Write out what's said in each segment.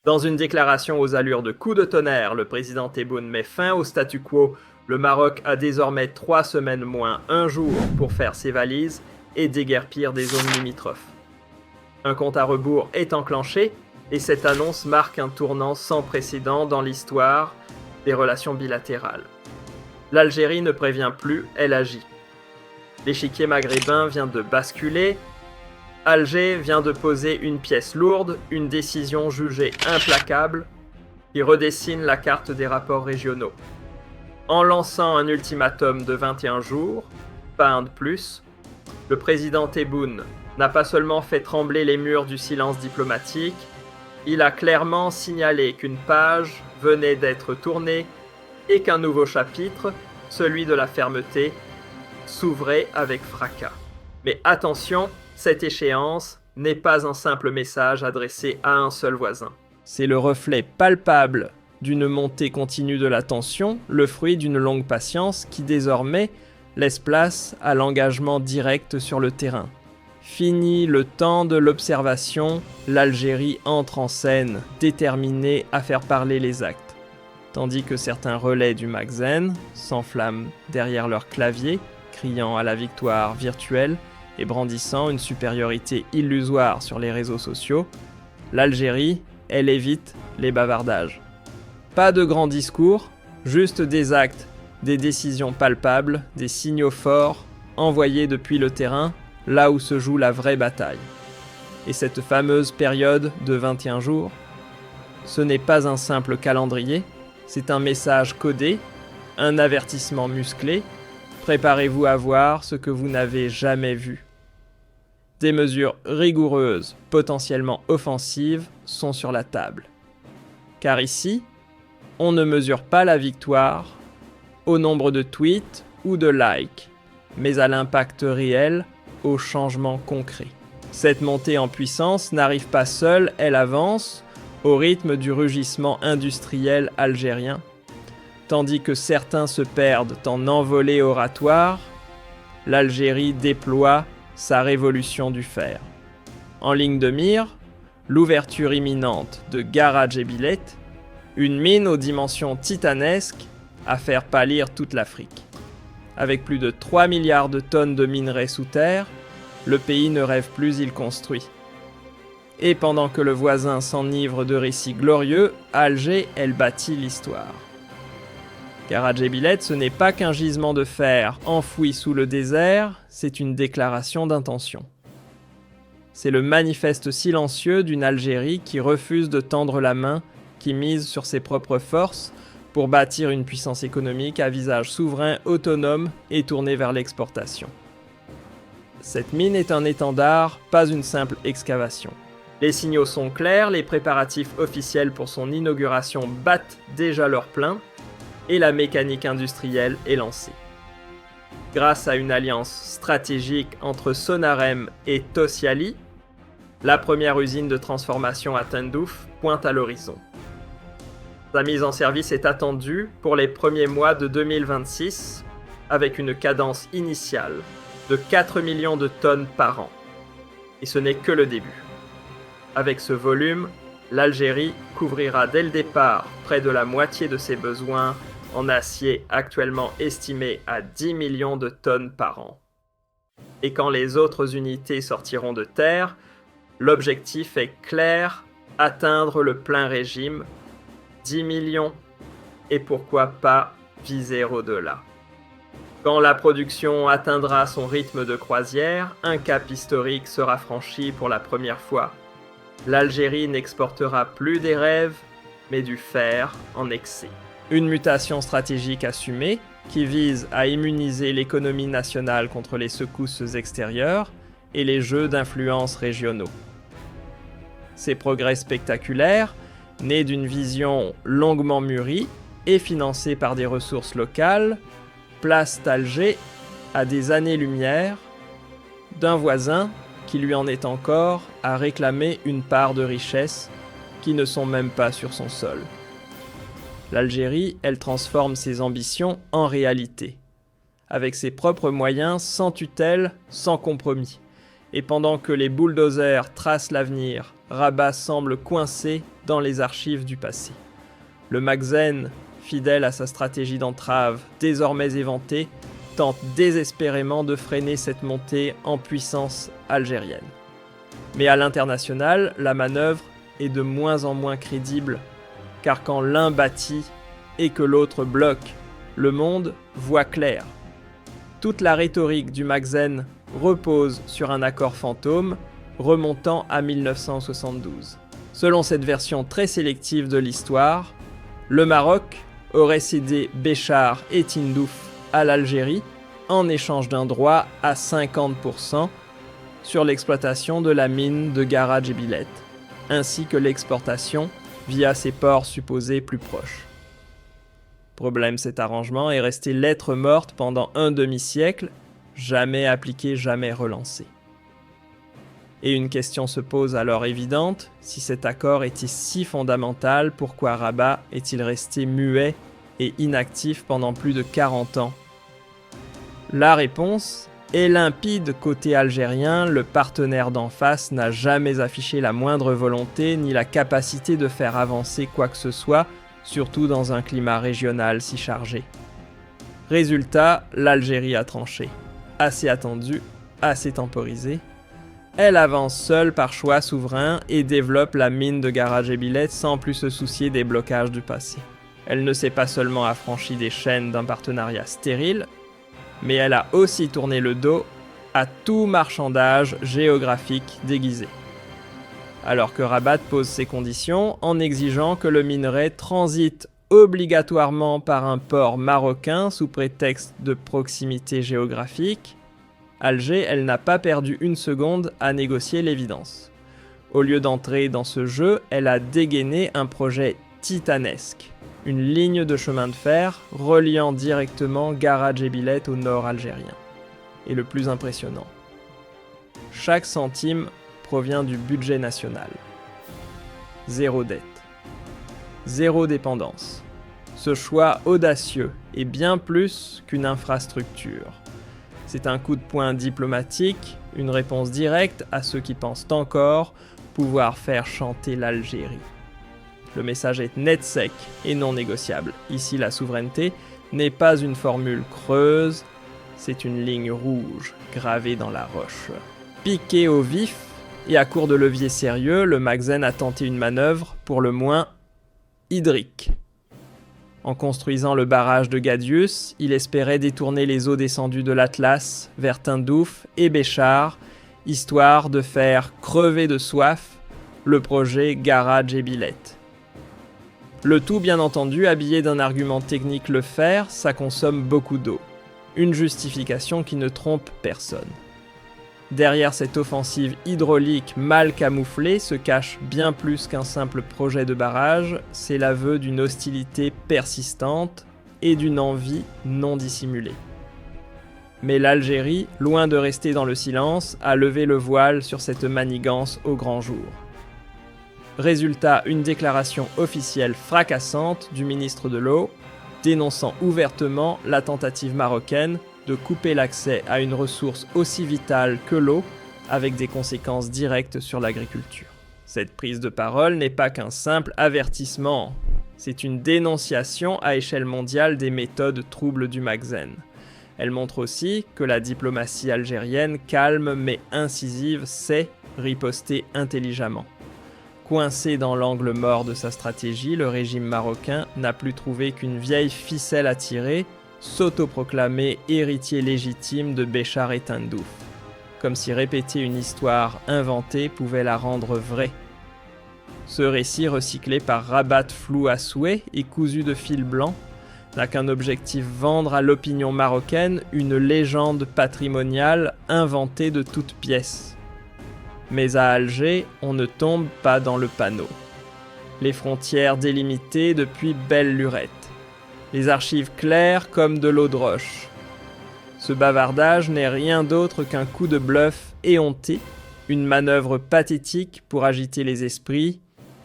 Dans une déclaration aux allures de coups de tonnerre, le président Tebboune met fin au statu quo. Le Maroc a désormais 3 semaines moins 1 jour pour faire ses valises et déguerpir des zones limitrophes. Un compte à rebours est enclenché et cette annonce marque un tournant sans précédent dans l'histoire des relations bilatérales. L'Algérie ne prévient plus, elle agit. L'échiquier maghrébin vient de basculer. Alger vient de poser une pièce lourde, une décision jugée implacable, qui redessine la carte des rapports régionaux. En lançant un ultimatum de 21 jours, pas un de plus, le président Tebboune n'a pas seulement fait trembler les murs du silence diplomatique, il a clairement signalé qu'une page venait d'être tournée et qu'un nouveau chapitre, celui de la fermeté, s'ouvrait avec fracas. Mais attention, cette échéance n'est pas un simple message adressé à un seul voisin. C'est le reflet palpable d'une montée continue de la tension, le fruit d'une longue patience qui désormais laisse place à l'engagement direct sur le terrain. Fini le temps de l'observation, l'Algérie entre en scène, déterminée à faire parler les actes. Tandis que certains relais du Magzen s'enflamment derrière leur clavier, criant à la victoire virtuelle et brandissant une supériorité illusoire sur les réseaux sociaux, l'Algérie, elle évite les bavardages. Pas de grands discours, juste des actes, des décisions palpables, des signaux forts, envoyés depuis le terrain, là où se joue la vraie bataille. Et cette fameuse période de 21 jours, ce n'est pas un simple calendrier, c'est un message codé, un avertissement musclé. Préparez-vous à voir ce que vous n'avez jamais vu. Des mesures rigoureuses, potentiellement offensives, sont sur la table. Car ici, on ne mesure pas la victoire au nombre de tweets ou de likes, mais à l'impact réel, au changement concret. Cette montée en puissance n'arrive pas seule, elle avance au rythme du rugissement industriel algérien. Tandis que certains se perdent en envolées oratoires, l'Algérie déploie sa révolution du fer. En ligne de mire, l'ouverture imminente de Garadjébilet, une mine aux dimensions titanesques à faire pâlir toute l'Afrique. Avec plus de 3 milliards de tonnes de minerais sous terre, le pays ne rêve plus, il construit. Et pendant que le voisin s'enivre de récits glorieux, Alger, elle bâtit l'histoire. Garadjébilet, ce n'est pas qu'un gisement de fer enfoui sous le désert, c'est une déclaration d'intention. C'est le manifeste silencieux d'une Algérie qui refuse de tendre la main, qui mise sur ses propres forces pour bâtir une puissance économique à visage souverain, autonome et tournée vers l'exportation. Cette mine est un étendard, pas une simple excavation. Les signaux sont clairs, les préparatifs officiels pour son inauguration battent déjà leur plein, et la mécanique industrielle est lancée. Grâce à une alliance stratégique entre Sonarem et Tosiali, la première usine de transformation à Tindouf pointe à l'horizon. Sa mise en service est attendue pour les premiers mois de 2026, avec une cadence initiale de 4 millions de tonnes par an. Et ce n'est que le début. Avec ce volume, l'Algérie couvrira dès le départ près de la moitié de ses besoins en acier actuellement estimé à 10 millions de tonnes par an. Et quand les autres unités sortiront de terre, l'objectif est clair, atteindre le plein régime, 10 millions, et pourquoi pas viser au-delà. Quand la production atteindra son rythme de croisière, un cap historique sera franchi pour la première fois. L'Algérie n'exportera plus des rêves, mais du fer en excès. Une mutation stratégique assumée qui vise à immuniser l'économie nationale contre les secousses extérieures et les jeux d'influence régionaux. Ces progrès spectaculaires, nés d'une vision longuement mûrie et financés par des ressources locales, placent Alger à des années-lumière d'un voisin qui lui en est encore à réclamer une part de richesses qui ne sont même pas sur son sol. L'Algérie, elle transforme ses ambitions en réalité, avec ses propres moyens, sans tutelle, sans compromis. Et pendant que les bulldozers tracent l'avenir, Rabat semble coincé dans les archives du passé. Le Magzen, fidèle à sa stratégie d'entrave, désormais éventée, tente désespérément de freiner cette montée en puissance algérienne. Mais à l'international, la manœuvre est de moins en moins crédible, car quand l'un bâtit et que l'autre bloque, le monde voit clair. Toute la rhétorique du Magzen repose sur un accord fantôme remontant à 1972. Selon cette version très sélective de l'histoire, le Maroc aurait cédé Béchar et Tindouf à l'Algérie en échange d'un droit à 50% sur l'exploitation de la mine de Garage et Billet, ainsi que l'exportation via ses ports supposés plus proches. Problème, cet arrangement est resté lettre morte pendant un demi-siècle, jamais appliqué, jamais relancé. Et une question se pose alors évidente, si cet accord était si fondamental, pourquoi Rabat est-il resté muet et inactif pendant plus de 40 ans ? La réponse est limpide côté algérien, le partenaire d'en face n'a jamais affiché la moindre volonté ni la capacité de faire avancer quoi que ce soit, surtout dans un climat régional si chargé. Résultat, l'Algérie a tranché. Assez attendu, assez temporisé. Elle avance seule par choix souverain et développe la mine de Garage et Billet sans plus se soucier des blocages du passé. Elle ne s'est pas seulement affranchie des chaînes d'un partenariat stérile, mais elle a aussi tourné le dos à tout marchandage géographique déguisé. Alors que Rabat pose ses conditions en exigeant que le minerai transite obligatoirement par un port marocain sous prétexte de proximité géographique, Alger, elle n'a pas perdu une seconde à négocier l'évidence. Au lieu d'entrer dans ce jeu, elle a dégainé un projet titanesque. Une ligne de chemin de fer reliant directement Garage et Billet au nord algérien. Et le plus impressionnant, chaque centime provient du budget national. Zéro dette. Zéro dépendance. Ce choix audacieux est bien plus qu'une infrastructure. C'est un coup de poing diplomatique, une réponse directe à ceux qui pensent encore pouvoir faire chanter l'Algérie. Le message est net sec et non négociable. Ici, la souveraineté n'est pas une formule creuse, c'est une ligne rouge gravée dans la roche. Piqué au vif et à court de levier sérieux, le Magzen a tenté une manœuvre, pour le moins hydrique. En construisant le barrage de Gadius, il espérait détourner les eaux descendues de l'Atlas vers Tindouf et Béchar, histoire de faire crever de soif le projet Garage et Billet. Le tout, bien entendu, habillé d'un argument technique, le fer, ça consomme beaucoup d'eau. Une justification qui ne trompe personne. Derrière cette offensive hydraulique mal camouflée se cache bien plus qu'un simple projet de barrage, c'est l'aveu d'une hostilité persistante et d'une envie non dissimulée. Mais l'Algérie, loin de rester dans le silence, a levé le voile sur cette manigance au grand jour. Résultat, une déclaration officielle fracassante du ministre de l'Eau, dénonçant ouvertement la tentative marocaine de couper l'accès à une ressource aussi vitale que l'eau, avec des conséquences directes sur l'agriculture. Cette prise de parole n'est pas qu'un simple avertissement, c'est une dénonciation à échelle mondiale des méthodes troubles du Magzen. Elle montre aussi que la diplomatie algérienne, calme mais incisive, sait riposter intelligemment. Coincé dans l'angle mort de sa stratégie, le régime marocain n'a plus trouvé qu'une vieille ficelle à tirer, s'autoproclamer héritier légitime de Béchar et Tindouf. Comme si répéter une histoire inventée pouvait la rendre vraie. Ce récit, recyclé par Rabat flou à souhait et cousu de fil blanc, n'a qu'un objectif: vendre à l'opinion marocaine une légende patrimoniale inventée de toutes pièces. Mais à Alger, on ne tombe pas dans le panneau. Les frontières délimitées depuis belle lurette. Les archives claires comme de l'eau de roche. Ce bavardage n'est rien d'autre qu'un coup de bluff éhonté, une manœuvre pathétique pour agiter les esprits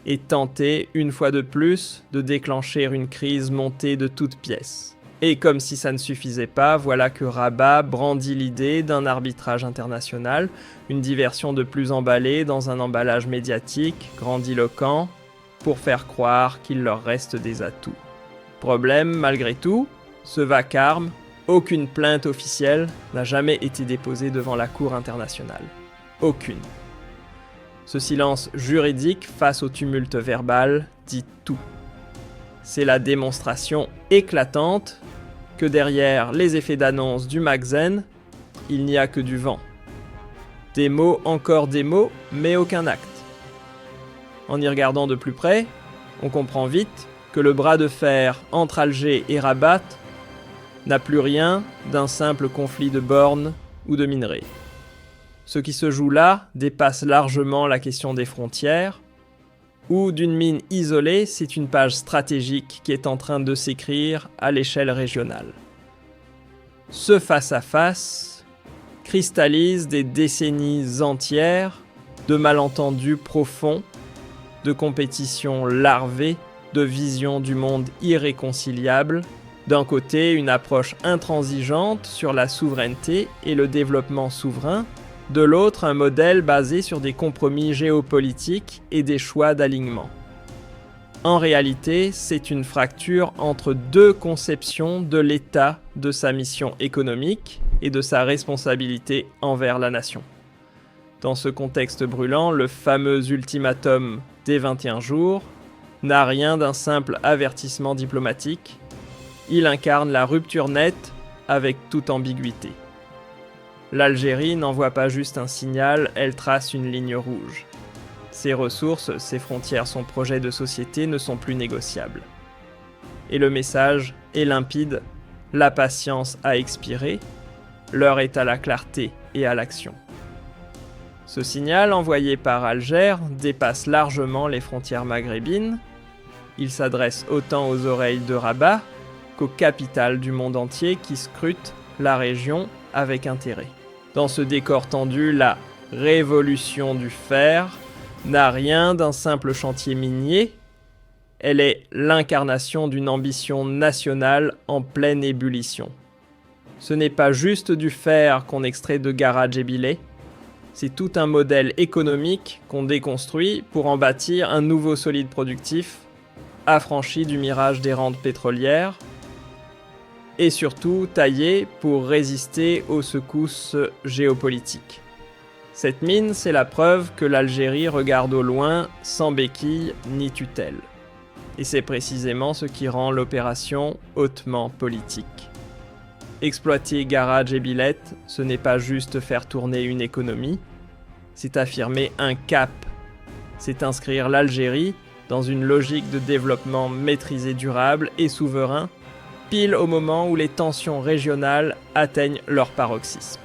et tenter, une fois de plus, de déclencher une crise montée de toutes pièces. Et comme si ça ne suffisait pas, voilà que Rabat brandit l'idée d'un arbitrage international, une diversion de plus emballée dans un emballage médiatique, grandiloquent, pour faire croire qu'il leur reste des atouts. Problème, malgré tout, ce vacarme, aucune plainte officielle n'a jamais été déposée devant la Cour internationale. Aucune. Ce silence juridique face au tumulte verbal dit tout. C'est la démonstration éclatante que derrière les effets d'annonce du Magzen, il n'y a que du vent. Des mots, encore des mots, mais aucun acte. En y regardant de plus près, on comprend vite que le bras de fer entre Alger et Rabat n'a plus rien d'un simple conflit de bornes ou de minerais. Ce qui se joue là dépasse largement la question des frontières, ou d'une mine isolée, c'est une page stratégique qui est en train de s'écrire à l'échelle régionale. Ce face-à-face cristallise des décennies entières de malentendus profonds, de compétitions larvées, de visions du monde irréconciliables. D'un côté, une approche intransigeante sur la souveraineté et le développement souverain, de l'autre, un modèle basé sur des compromis géopolitiques et des choix d'alignement. En réalité, c'est une fracture entre deux conceptions de l'État, de sa mission économique et de sa responsabilité envers la nation. Dans ce contexte brûlant, le fameux ultimatum des 21 jours n'a rien d'un simple avertissement diplomatique. Il incarne la rupture nette avec toute ambiguïté. L'Algérie n'envoie pas juste un signal, elle trace une ligne rouge. Ses ressources, ses frontières, son projet de société ne sont plus négociables. Et le message est limpide, la patience a expiré, l'heure est à la clarté et à l'action. Ce signal envoyé par Alger dépasse largement les frontières maghrébines. Il s'adresse autant aux oreilles de Rabat qu'aux capitales du monde entier qui scrutent la région avec intérêt. Dans ce décor tendu, la révolution du fer n'a rien d'un simple chantier minier. Elle est l'incarnation d'une ambition nationale en pleine ébullition. Ce n'est pas juste du fer qu'on extrait de Gara Djebile, c'est tout un modèle économique qu'on déconstruit pour en bâtir un nouveau solide productif, affranchi du mirage des rentes pétrolières, et surtout taillé pour résister aux secousses géopolitiques. Cette mine, c'est la preuve que l'Algérie regarde au loin sans béquille ni tutelle. Et c'est précisément ce qui rend l'opération hautement politique. Exploiter Gara Djebilet, ce n'est pas juste faire tourner une économie, c'est affirmer un cap. C'est inscrire l'Algérie dans une logique de développement maîtrisé, durable et souverain, pile au moment où les tensions régionales atteignent leur paroxysme.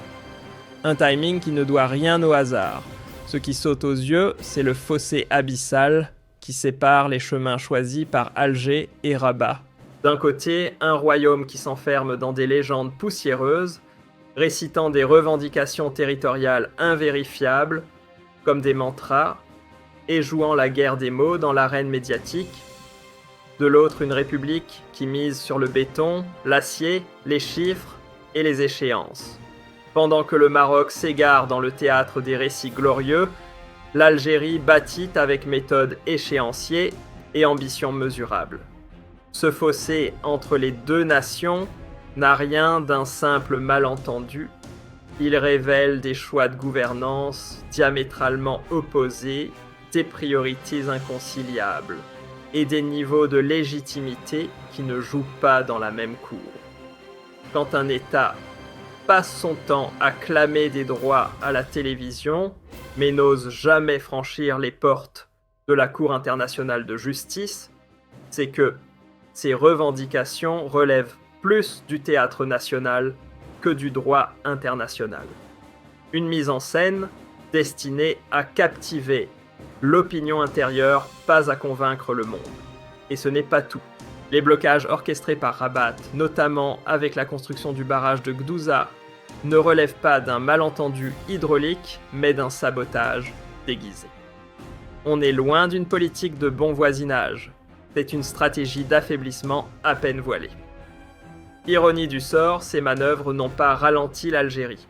Un timing qui ne doit rien au hasard. Ce qui saute aux yeux, c'est le fossé abyssal qui sépare les chemins choisis par Alger et Rabat. D'un côté, un royaume qui s'enferme dans des légendes poussiéreuses, récitant des revendications territoriales invérifiables, comme des mantras, et jouant la guerre des mots dans l'arène médiatique. De l'autre, une république qui mise sur le béton, l'acier, les chiffres et les échéances. Pendant que le Maroc s'égare dans le théâtre des récits glorieux, l'Algérie bâtit avec méthode échéancier et ambition mesurable. Ce fossé entre les deux nations n'a rien d'un simple malentendu. Il révèle des choix de gouvernance diamétralement opposés, des priorités inconciliables et des niveaux de légitimité qui ne jouent pas dans la même cour. Quand un État passe son temps à clamer des droits à la télévision, mais n'ose jamais franchir les portes de la Cour internationale de justice, c'est que ces revendications relèvent plus du théâtre national que du droit international. Une mise en scène destinée à captiver l'opinion intérieure, pas à convaincre le monde. Et ce n'est pas tout. Les blocages orchestrés par Rabat, notamment avec la construction du barrage de Gdouza, ne relèvent pas d'un malentendu hydraulique, mais d'un sabotage déguisé. On est loin d'une politique de bon voisinage. C'est une stratégie d'affaiblissement à peine voilée. Ironie du sort, ces manœuvres n'ont pas ralenti l'Algérie.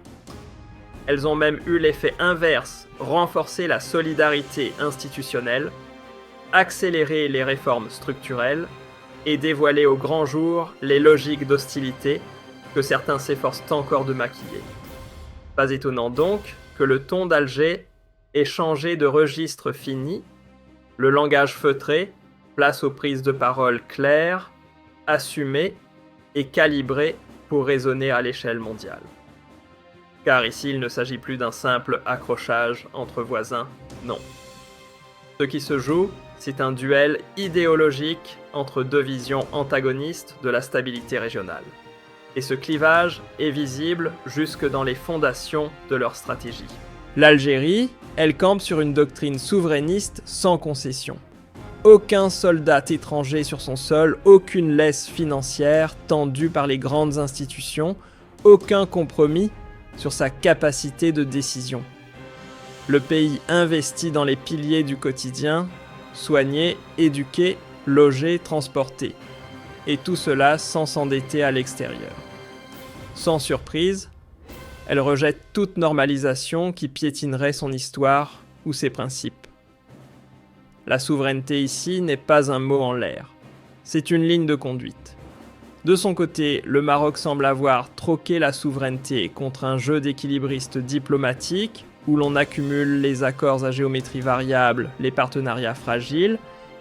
Elles ont même eu l'effet inverse, renforcer la solidarité institutionnelle, accélérer les réformes structurelles et dévoiler au grand jour les logiques d'hostilité que certains s'efforcent encore de maquiller. Pas étonnant donc que le ton d'Alger ait changé de registre fini, le langage feutré place aux prises de parole claires, assumées et calibrées pour résonner à l'échelle mondiale. Car ici, il ne s'agit plus d'un simple accrochage entre voisins, non. Ce qui se joue, c'est un duel idéologique entre deux visions antagonistes de la stabilité régionale. Et ce clivage est visible jusque dans les fondations de leur stratégie. L'Algérie, elle campe sur une doctrine souverainiste sans concession. Aucun soldat étranger sur son sol, aucune laisse financière tendue par les grandes institutions, aucun compromis sur sa capacité de décision. Le pays investit dans les piliers du quotidien, soigner, éduquer, loger, transporter. Et tout cela sans s'endetter à l'extérieur. Sans surprise, elle rejette toute normalisation qui piétinerait son histoire ou ses principes. La souveraineté ici n'est pas un mot en l'air, c'est une ligne de conduite. De son côté, le Maroc semble avoir troqué la souveraineté contre un jeu d'équilibristes diplomatiques où l'on accumule les accords à géométrie variable, les partenariats fragiles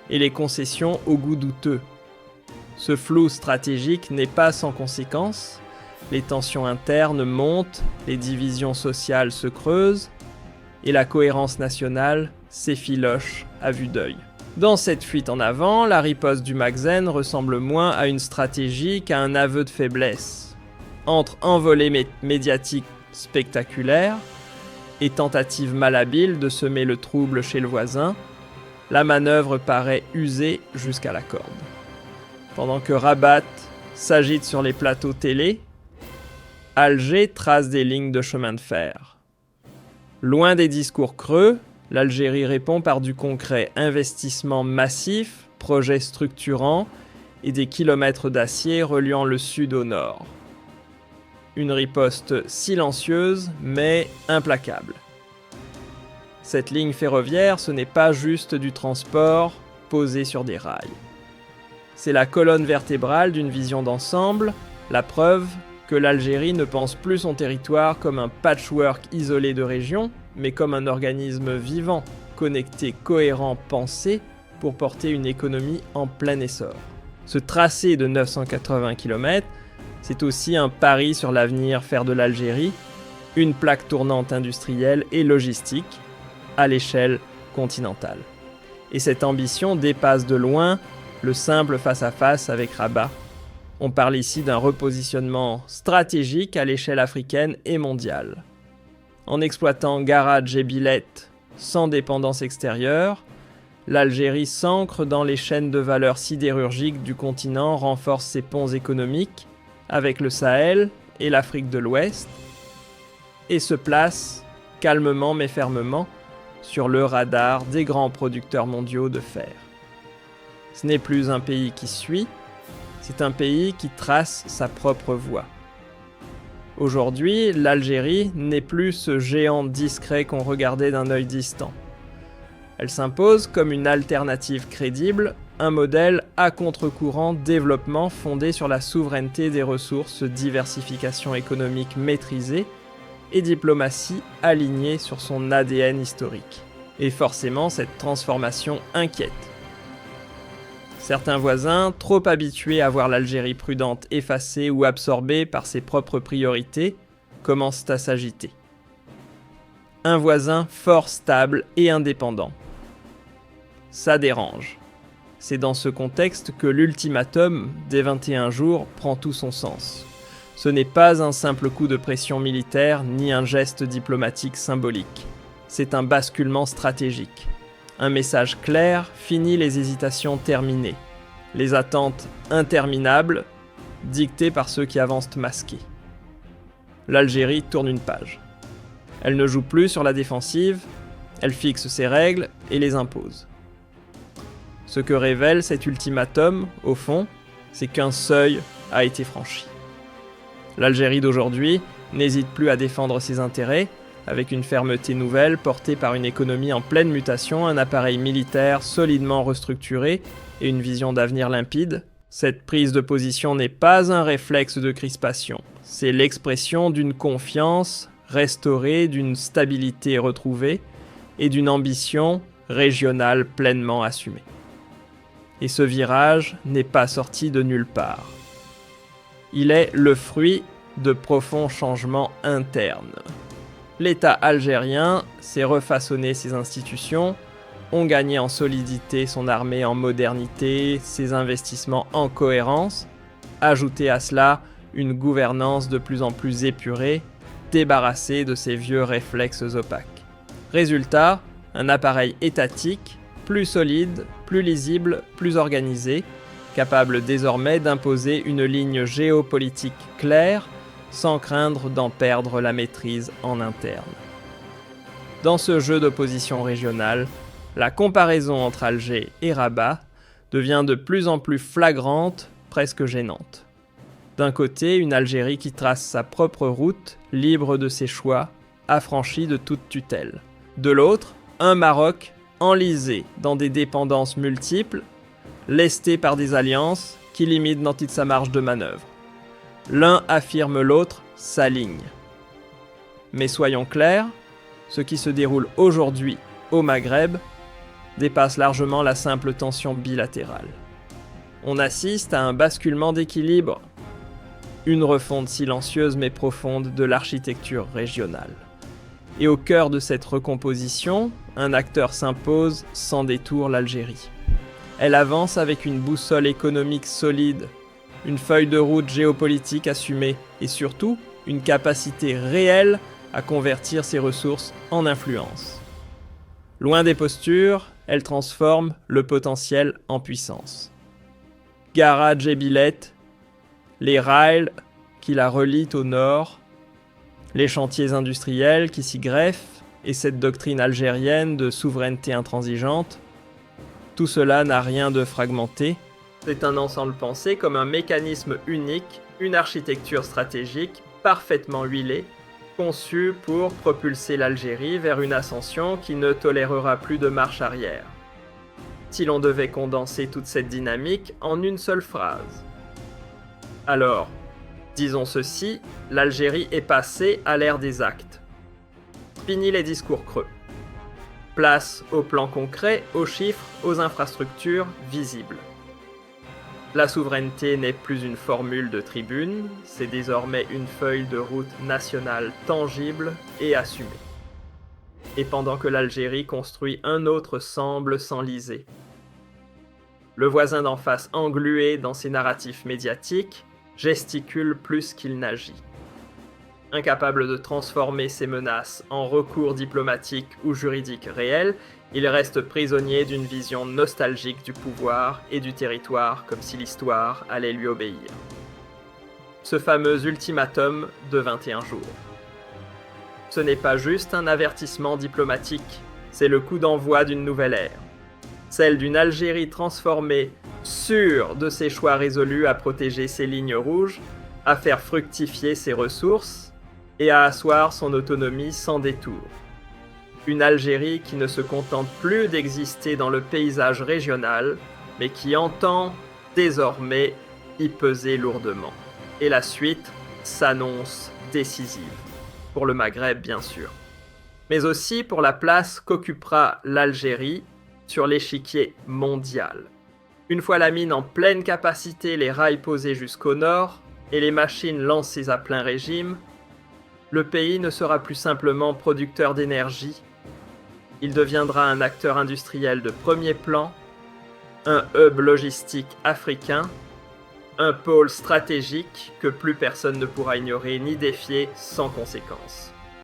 et les concessions au goût douteux. Ce flou stratégique n'est pas sans conséquences, les tensions internes montent, les divisions sociales se creusent et la cohérence nationale s'effiloche à vue d'œil. Dans cette fuite en avant, la riposte du Magzen ressemble moins à une stratégie qu'à un aveu de faiblesse. Entre envolées médiatiques spectaculaires et tentatives malhabiles de semer le trouble chez le voisin, la manœuvre paraît usée jusqu'à la corde. Pendant que Rabat s'agite sur les plateaux télé, Alger trace des lignes de chemin de fer. Loin des discours creux, l'Algérie répond par du concret: investissement massif, projets structurants et des kilomètres d'acier reliant le sud au nord. Une riposte silencieuse mais implacable. Cette ligne ferroviaire, ce n'est pas juste du transport posé sur des rails. C'est la colonne vertébrale d'une vision d'ensemble, la preuve que l'Algérie ne pense plus son territoire comme un patchwork isolé de régions, mais comme un organisme vivant, connecté, cohérent, pensé pour porter une économie en plein essor. Ce tracé de 980 km, c'est aussi un pari sur l'avenir faire de l'Algérie une plaque tournante industrielle et logistique à l'échelle continentale. Et cette ambition dépasse de loin le simple face-à-face avec Rabat. On parle ici d'un repositionnement stratégique à l'échelle africaine et mondiale. En exploitant Garage et Bilette sans dépendance extérieure, l'Algérie s'ancre dans les chaînes de valeur sidérurgiques du continent, renforce ses ponts économiques avec le Sahel et l'Afrique de l'Ouest, et se place, calmement mais fermement, sur le radar des grands producteurs mondiaux de fer. Ce n'est plus un pays qui suit, c'est un pays qui trace sa propre voie. Aujourd'hui, l'Algérie n'est plus ce géant discret qu'on regardait d'un œil distant. Elle s'impose comme une alternative crédible, un modèle à contre-courant développement fondé sur la souveraineté des ressources, diversification économique maîtrisée et diplomatie alignée sur son ADN historique. Et forcément, cette transformation inquiète. Certains voisins, trop habitués à voir l'Algérie prudente effacée ou absorbée par ses propres priorités, commencent à s'agiter. Un voisin fort stable et indépendant. Ça dérange. C'est dans ce contexte que l'ultimatum des 21 jours prend tout son sens. Ce n'est pas un simple coup de pression militaire ni un geste diplomatique symbolique. C'est un basculement stratégique. Un message clair finit les hésitations terminées, les attentes interminables, dictées par ceux qui avancent masqués. L'Algérie tourne une page. Elle ne joue plus sur la défensive, elle fixe ses règles et les impose. Ce que révèle cet ultimatum, au fond, c'est qu'un seuil a été franchi. L'Algérie d'aujourd'hui n'hésite plus à défendre ses intérêts, avec une fermeté nouvelle portée par une économie en pleine mutation, un appareil militaire solidement restructuré et une vision d'avenir limpide. Cette prise de position n'est pas un réflexe de crispation, c'est l'expression d'une confiance restaurée, d'une stabilité retrouvée et d'une ambition régionale pleinement assumée. Et ce virage n'est pas sorti de nulle part. Il est le fruit de profonds changements internes. L'État algérien s'est refaçonné ses institutions, ont gagné en solidité son armée, en modernité, ses investissements en cohérence. Ajoutez à cela une gouvernance de plus en plus épurée, débarrassée de ses vieux réflexes opaques. Résultat, un appareil étatique, plus solide, plus lisible, plus organisé, capable désormais d'imposer une ligne géopolitique claire, sans craindre d'en perdre la maîtrise en interne. Dans ce jeu d'opposition régionale, la comparaison entre Alger et Rabat devient de plus en plus flagrante, presque gênante. D'un côté, une Algérie qui trace sa propre route, libre de ses choix, affranchie de toute tutelle. De l'autre, un Maroc enlisé dans des dépendances multiples, lesté par des alliances qui limitent dans toute sa marge de manœuvre. L'un affirme l'autre sa ligne. Mais soyons clairs, ce qui se déroule aujourd'hui au Maghreb dépasse largement la simple tension bilatérale. On assiste à un basculement d'équilibre, une refonte silencieuse mais profonde de l'architecture régionale. Et au cœur de cette recomposition, un acteur s'impose sans détour, l'Algérie. Elle avance avec une boussole économique solide, une feuille de route géopolitique assumée et surtout une capacité réelle à convertir ses ressources en influence. Loin des postures, elle transforme le potentiel en puissance. Garage et Bilette, les rails qui la relient au nord, les chantiers industriels qui s'y greffent et cette doctrine algérienne de souveraineté intransigeante, tout cela n'a rien de fragmenté. C'est un ensemble pensé comme un mécanisme unique, une architecture stratégique parfaitement huilée, conçue pour propulser l'Algérie vers une ascension qui ne tolérera plus de marche arrière. Si l'on devait condenser toute cette dynamique en une seule phrase. Alors, disons ceci, l'Algérie est passée à l'ère des actes. Fini les discours creux. Place au plan concret, aux chiffres, aux infrastructures visibles. La souveraineté n'est plus une formule de tribune, c'est désormais une feuille de route nationale tangible et assumée. Et pendant que l'Algérie construit un autre semble s'enliser. Le voisin d'en face, englué dans ses narratifs médiatiques, gesticule plus qu'il n'agit. Incapable de transformer ses menaces en recours diplomatiques ou juridiques réels, il reste prisonnier d'une vision nostalgique du pouvoir et du territoire, comme si l'histoire allait lui obéir. Ce fameux ultimatum de 21 jours. Ce n'est pas juste un avertissement diplomatique, c'est le coup d'envoi d'une nouvelle ère. Celle d'une Algérie transformée, sûre de ses choix résolus à protéger ses lignes rouges, à faire fructifier ses ressources et à asseoir son autonomie sans détour. Une Algérie qui ne se contente plus d'exister dans le paysage régional, mais qui entend désormais y peser lourdement. Et la suite s'annonce décisive. Pour le Maghreb, bien sûr. Mais aussi pour la place qu'occupera l'Algérie sur l'échiquier mondial. Une fois la mine en pleine capacité, les rails posés jusqu'au nord et les machines lancées à plein régime, le pays ne sera plus simplement producteur d'énergie, il deviendra un acteur industriel de premier plan, un hub logistique africain, un pôle stratégique que plus personne ne pourra ignorer ni défier sans conséquence.